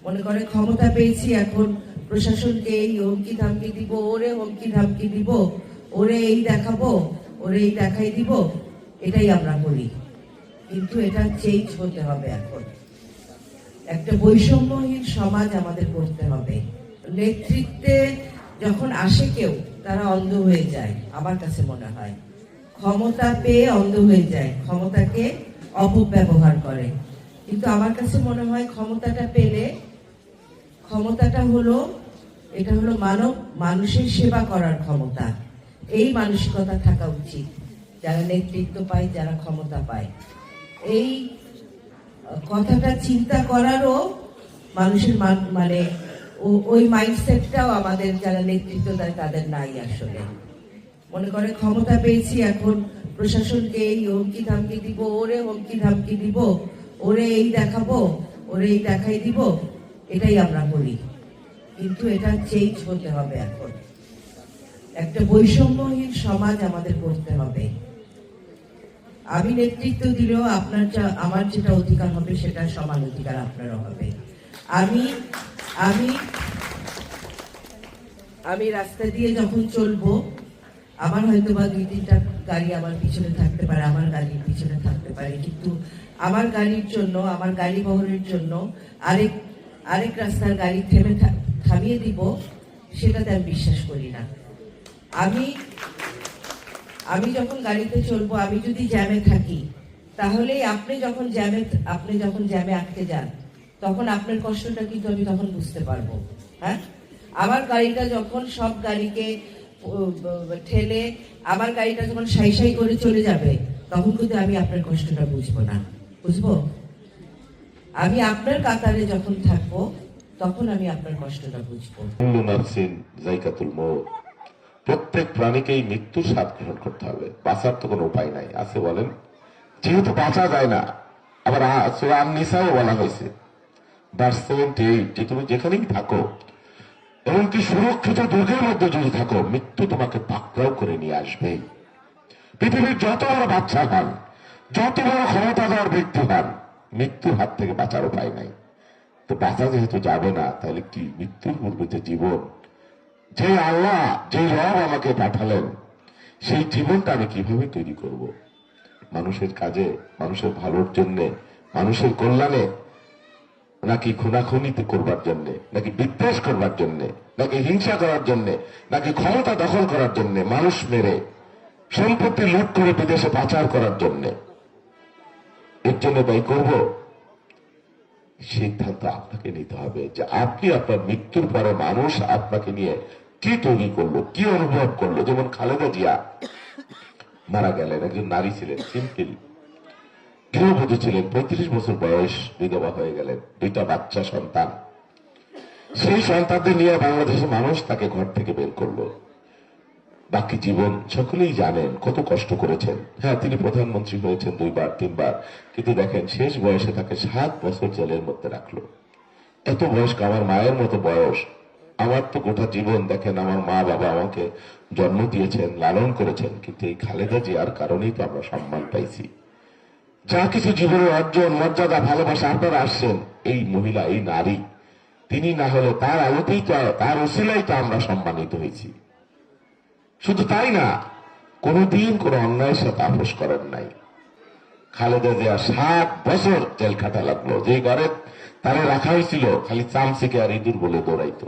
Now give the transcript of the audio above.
মনে করে ক্ষমতা পেয়েছি, এখন প্রশাসনকে এই হুমকি ধামকি দিব, ওরে হুমকি ধামকি দিব, ওরে এই দেখাবো, ওরে এই দেখাই দিব, এটাই আমরা করি। কিন্তু এটা চেঞ্জ হতে হবে। এখন একটা বৈষম্যহীন সমাজ আমাদের করতে হবে। নেতৃত্বে যখন আসে কেউ, তারা অন্ধ হয়ে যায়, আমার কাছে মনে হয় ক্ষমতা পেয়ে অন্ধ হয়ে যায়, ক্ষমতাকে অপব্যবহার করে। কিন্তু আমার কাছে মনে হয় ক্ষমতাটা পেলে, ক্ষমতাটা হলো, এটা হলো মানুষের সেবা করার ক্ষমতা। এই মানসিকতা থাকা উচিত যারা নেতৃত্ব পায়, যারা ক্ষমতা পায়। এই কথাটা চিন্তা করারও মানুষের মানে ওই মাইন্ডসেটটাও আমাদের যারা নেতৃত্ব দেয় তাদের নাই। আসলে মনে করে ক্ষমতা পেয়েছি, এখন প্রশাসনকে এই হুমকি ধামকি দিব, ওরে হুমকি ধামকি দিব, ওরে এই দেখাবো, ওরে এই দেখাই দিব, এটাই আমরা করি। কিন্তু এটা চেঞ্জ হতে হবে। এখন একটা বৈষম্যহীন সমাজ আমাদের করতে হবে। আমি নেতৃত্ব দিলেও আমার যেটা অধিকার হবে সেটা সমান অধিকার আপনারও হবে। আমি আমি আমি রাস্তা দিয়ে যখন চলবো, আমার হয়তো বা 2-3টা গাড়ি আমার পিছনে থাকতে পারে, আমার গাড়ির পিছনে থাকতে পারে, কিন্তু আমার গাড়ির জন্য, আমার গাড়ি বহরের জন্য আরেক রাস্তার গাড়ি থামিয়ে দিব, সেটাতে আমি বিশ্বাস করি না। আমি যখন গাড়িতে চলবো, আমি যদি জ্যামে থাকি, তাহলে আপনি যখন জ্যামে আটকে যান, তখন আপনার কষ্টটা কিন্তু আমি তখন বুঝতে পারবো। হ্যাঁ, আমার গাড়িটা যখন সব গাড়িকে ঠেলে আমার গাড়িটা যখন সাই সাই করে চলে যাবে, তখন কিন্তু আমি আপনার কষ্টটা বুঝবো না। বুঝবো? আমি আপনার কাতারে যখন থাকবো, তখন আমি আপনার কষ্টটা বুঝবো। প্রত্যেক প্রাণীকেই মৃত্যুর স্বাদ গ্রহণ করতে হবে, বাঁচার তো কোনো উপায় নাই। আছে বলেন, যেহেতু বাঁচা যায় না, আবার সূরা আন-নিসাও বলা হয়েছে ভার্স 78 যে তুমি যেখানেই থাকো, এমনকি সুরক্ষিত দুর্গের মধ্যে যদি থাকো, মৃত্যু তোমাকে পাকড়াও করে নিয়ে আসবে। পৃথিবীর যত বড় বাচ্চা হন, যত বড় ক্ষমতাধর ব্যক্তি হন, মৃত্যুর হাত থেকে বাঁচার উপায় নাই। তো বাঁচা যেহেতু যাবে না, তাহলে কি মৃত্যুর পূর্বে যে জীবন, যে আল্লাহ, যে রব আমাকে পাঠালেন, সেই জীবনটা আমি কিভাবে তৈরি করব? মানুষের কাজে, মানুষের ভালোর জন্য, মানুষের কল্যাণে, নাকি খুনাখুনিতে করবার জন্য, নাকি বিদ্বেষ করবার জন্য, নাকি হিংসা করার জন্য, নাকি ক্ষমতা দখল করার জন্য, মানুষ মেরে সম্পত্তি লুট করে বিদেশে পাচার করার জন্য, এর জন্য ব্যয় করব? সিদ্ধান্ত আপনাকে নিতে হবে যে আপনি আপনার মৃত্যুর পরে মানুষ আপনাকে নিয়ে কি তৈরি করলো, কি অনুভব করলো। যেমন খালেদা জিয়া মারা গেলেন, একজন নারী ছিলেন, সিম্পল গৃহবধূ ছিলেন, 35 বছর বয়স, বিধবা হয়ে গেলেন, 2টা বাচ্চা সন্তান। সেই সন্তানদের নিয়ে বাংলাদেশের মানুষ তাকে ঘর থেকে বের করলো। বাকি জীবন সকলেই জানেন কত কষ্ট করেছেন। হ্যাঁ, তিনি প্রধানমন্ত্রী হয়েছেন 2-3 বার, কিন্তু দেখেন শেষ বয়সে তাকে 7 বছর জেলের মধ্যে রাখলো। এত বয়স্ক, আমার মায়ের মতো বয়স। আমার তো গোটা জীবন দেখেন, আমার মা বাবা আমাকে জন্ম দিয়েছেন, লালন করেছেন, কিন্তু এই খালেদা জিয়ার কারণেই তো আমরা সম্মান পাইছি। যা কিছু জীবনের অর্জন, মর্যাদা, ভালোবাসা আপনারা আসছেন, এই মহিলা, এই নারী, তিনি না হলে তার আলোতেই তো, তার ওসিলাই তো আমরা সম্মানিত হয়েছি। শুধু তাই না, কোনদিন কোন অন্যায়ের সাথে আপোষ করেন নাই। খালেদা জিয়া 7 বছর জেল খাটা লাগলো। যে ঘরে তারা রাখা হয়েছিল, খালি চামচিকে আর ইঁদুর বলে দৌড়াইতো।